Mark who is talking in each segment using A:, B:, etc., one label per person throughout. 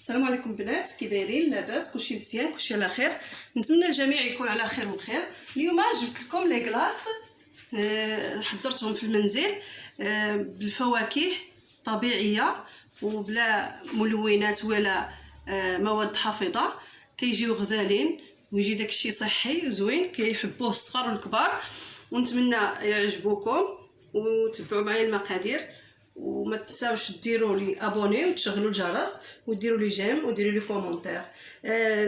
A: السلام عليكم بنات، كي دايرين؟ لاباس؟ كلشي مزيان؟ كلشي على خير؟ نتمنى الجميع يكون على خير وبخير. اليوم جبت لكم لي كلاص حضرتهم في المنزل بالفواكه طبيعيه وبلا ملونات ولا مواد حافظه. كيجيو غزالين ويجي داكشي صحي زوين كيحبوه الصغار والكبار، ونتمنى يعجبوكم وتبعوا معايا المقادير. وما تنساوش ديروا لي ابوني وتشغلوا الجرس وديروا لي جيم وديروا لي كومونتير.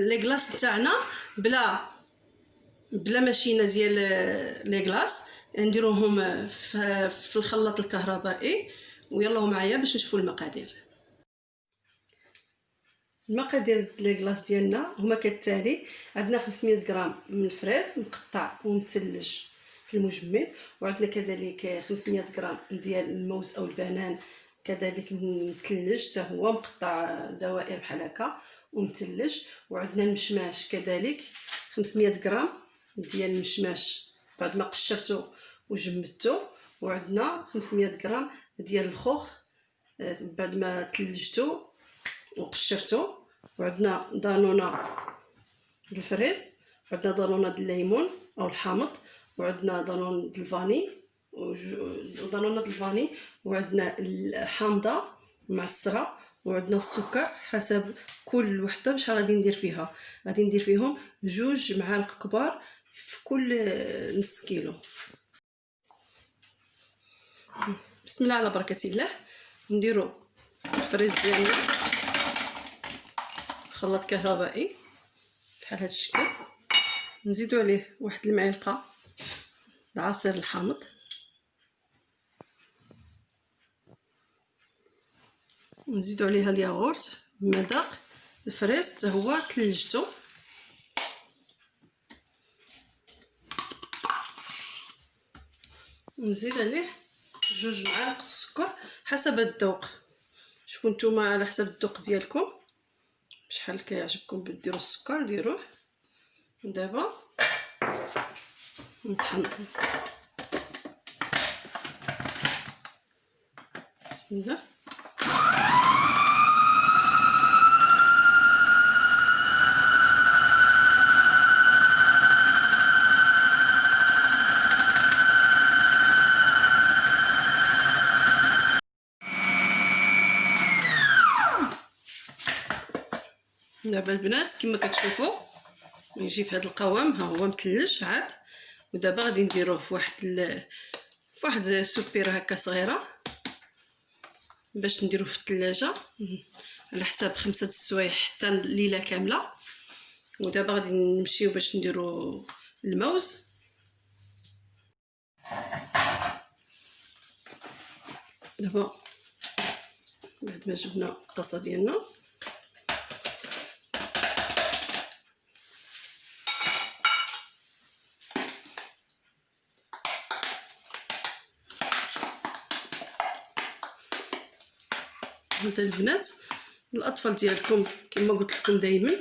A: لي كلاص تاعنا بلا ماشينه ديال لي كلاص نديروهم في الخلاط الكهربائي. ويلا معايا باش نشوفوا المقادير. المقادير لي كلاص ديالنا هما كالتالي: عندنا 500 غرام من الفريز مقطع ومثلج في المجمد، وعندنا كذلك 500 غرام ديال الموز او البنان كذلك مثلج حتى هو مقطع دوائر بحال هكا ومثلج، وعندنا المشماش كذلك 500 غرام ديال المشماش بعد ما قشرته وجمدته، وعندنا 500 غرام ديال الخوخ بعد ما ثلجته وقشرته، وعندنا دانونه ديال الفريز، وعندنا دانونه ديال الليمون او الحامض، وعندنا دانون ديال الفاني ودانونه ديال الفاني، وعندنا الحامضه معصره، وعندنا السكر حسب كل وحده شحال غادي ندير فيها. غادي ندير فيهم 2 معالق كبار في كل نص كيلو. بسم الله على بركه الله. نديرو الفريز ديالنا في خلاط كهربائي بحال هذا الشكل، نزيدو عليه 1 المعلقه عصير الحامض، نزيدو عليها الياغورت مذاق الفريز حتى هو ثلجته، نزيد عليه 2 معالق السكر حسب الذوق. شوفوا نتوما على حسب الذوق ديالكم شحال كيعجبكم ديروا السكر ديروه. دابا نطحن. بسم الله. دابا البنات كما كتشوفوا يجي في هذا القوام، ها هو مثلج عاد. ودابا غادي نديروه في واحد السوبيره هكا صغيره باش نديروه في الثلاجه على حساب 5 السوايع حتى ليله كامله. ودابا غادي نمشيو باش نديرو الموز. دابا بعد ما جبنا الطاسه ديالنا هاد البنات، الاطفال ديالكم كما قلت لكم دائما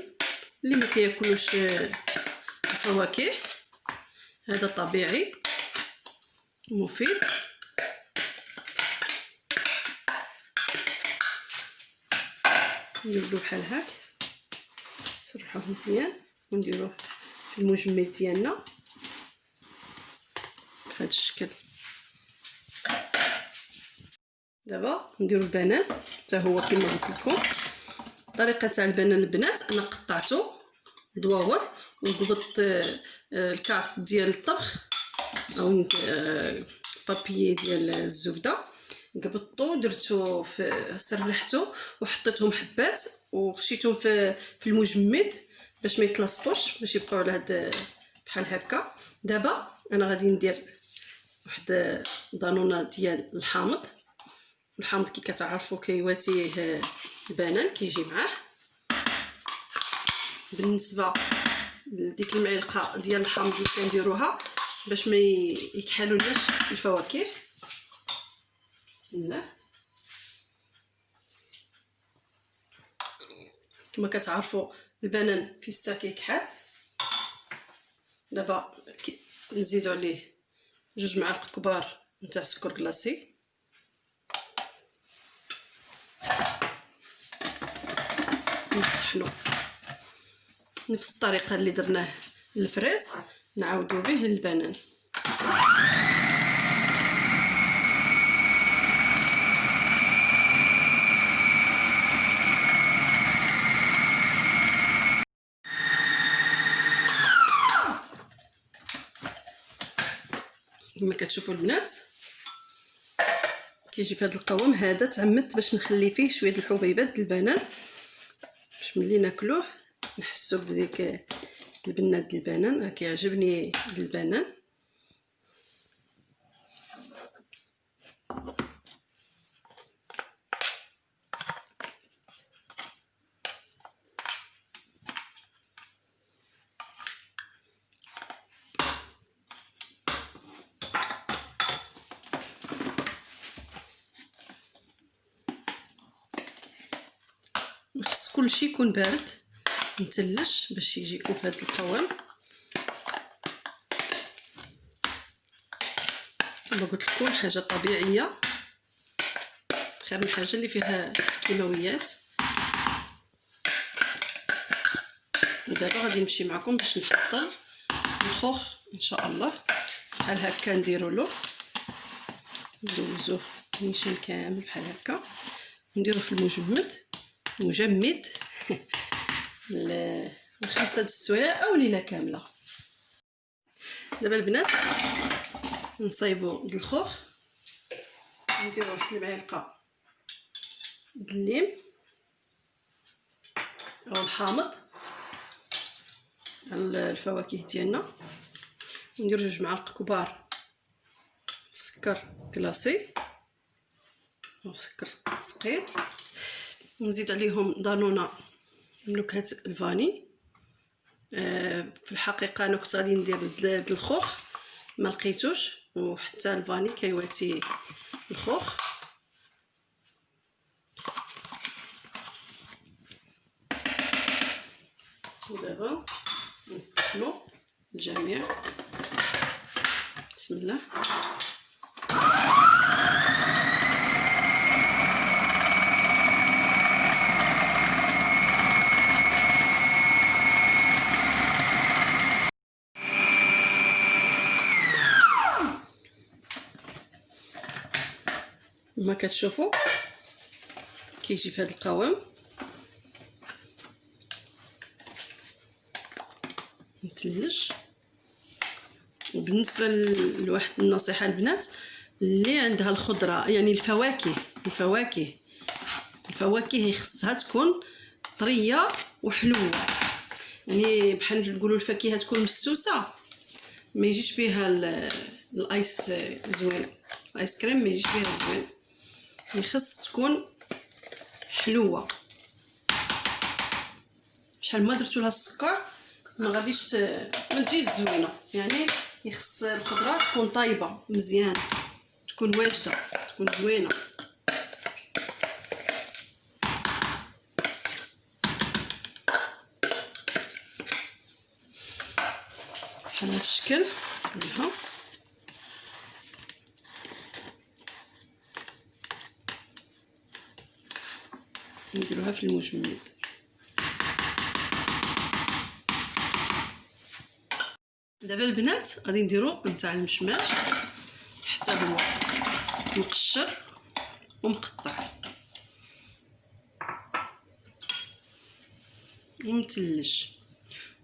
A: اللي ما كياكلوش الفواكه، هذا طبيعي مفيد. نديرو بحال هاك نسرحوه مزيان ونديروه في المجمد ديالنا بهذا الشكل. دابا نديرو البنان حتى هو كما قلت لكم. الطريقه تاع البنان البنات، انا قطعته دواور وقبضت الكارت ديال الطبخ او بابي ديال الزبده، قبضته درتو سرحته وحطيتهم حبات وخشيتهم في المجمد باش ما يتلصقوش، باش يبقاو على هاد بحال هكا. دابا انا غادي ندير واحد دانونه ديال الحامض. الحامض كي كتعرفوا كيواتيه البنان كيجي معاه. بالنسبه لديك المعلقه ديال الحامض اللي كنديروها باش ما يكحلوناش الفواكه. بسم الله. كما كتعرفوا البنان في السا كيكحل. دابا نزيدو عليه 2 معالق كبار نتاع سكر كلاصي، نطحنو نفس الطريقه اللي درناه للفريز نعاودو به للبنان. كما كتشوفوا البنات كيجي في هذا القوام هذا. تعمدت باش نخلي فيه شويه الحبيبات د البنان باش ملي ناكلوه نحسوا بديك البنات د البنان. كيعجبني البنان. خص كلشي يكون بارد متلج باش يجيكم في هذا القوام. كما قلت لكم حاجه طبيعيه خير من حاجه اللي فيها كيماويات. ودابا غادي نمشي معكم باش نحضر الخوخ ان شاء الله. بحال هكا نديرو له ندوزوه نيشان كامل بحال هكا نديرو في مجمد ل5 السوايع او ليله كامله. دابا البنات نصايبو الخوخ نديرو واحد المعلقه د الليم او الحامض على الفواكه ديالنا. نديرو 2 معالق كبار سكر كلاصي او سكر ثقيل. نزيد عليهم دانونه نكهه الفاني. في الحقيقه انا كنت غادي ندير الخوخ ما لقيتوش وحتى الفاني كيواتي الخوخ. ودابا نطحنوا الجميع. بسم الله. ما كتشوفوا كيجي في هذا القوام متلج. وبالنسبه لواحد النصيحه البنات اللي عندها الخضره يعني الفواكه خصها تكون طريه وحلوه. يعني بحال نقولوا الفاكهه تكون مسوسه ما يجيش بها الايس زوين. الايس كريم ما يجيش بها زوين. خص تكون حلوه. شحال ما درتو لها السكر ما غاديش ما تجيش زوينه. يعني يخص الخضره تكون طايبه مزيان تكون واجده تكون زوينه. بحال هذا الشكل ديالها. نديروها في المجمد. دابا البنات غادي نديرو نتاع المشماش حتى هو مقشر ومقطع ومتلج.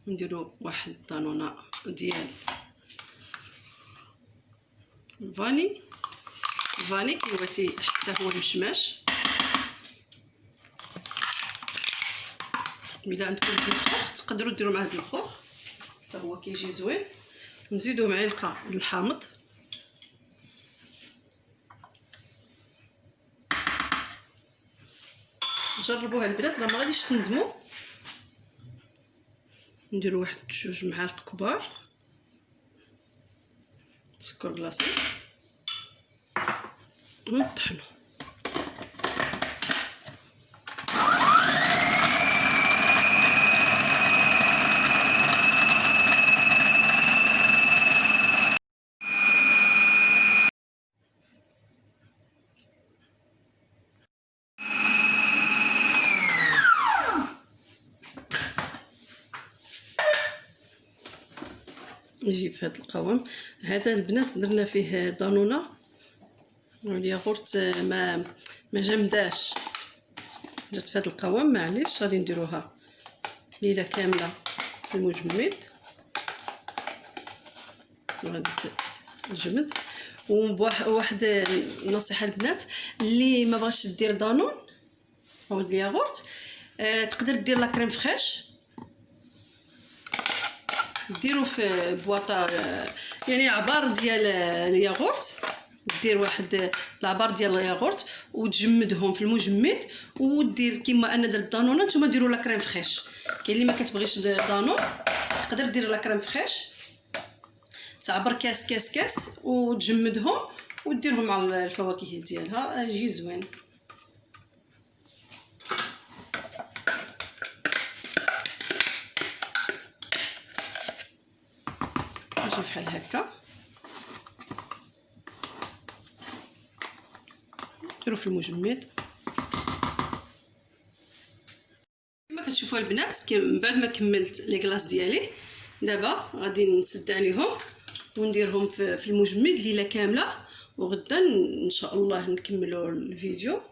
A: نديرو واحد الطانونه ديال الفاني كيواتي حتى هو المشماش. الا عندكم الخوخ تقدروا ديروا مع هذا الخوخ حتى هو كيجي زوين. نزيدو معلقه د الحامض. جربوها البنات راه ما غاديش تندموا. نديرو واحد 2 معالق كبار سكر كلاصي ونطحنو. يجي في هذا القوام. هذا البنات درنا فيه دانونه والياغورت ما جمداش، جات في هذا القوام. معليش غادي نديروها ليله كامله في المجمد وغادي تجمد. وواحد النصيحه البنات اللي ما بغاش دير دانون او الياغورت، تقدر دير لا كريم فريش، ديرو في بواطه يعني عبار ديال الياغورت، دير واحد العبار ديال الياغورت وتجمدهم في المجمد، ودير كيما انا درت دانونه. نتوما ديروا لا كريم فريش. كاين اللي ما كتبغيش دانون تقدر دير لا كريم فريش، تعبر كاس وتجمدهم وديرهم مع الفواكه ديالها، يجي زوين. يجي بحال هكا، ديرو في المجمد كما كتشوفوا البنات. من بعد ما كملت لي كلاص ديالي، دابا غادي نسد عليهم ونديرهم في المجمد ليله كامله، وغدا ان شاء الله نكملوا الفيديو.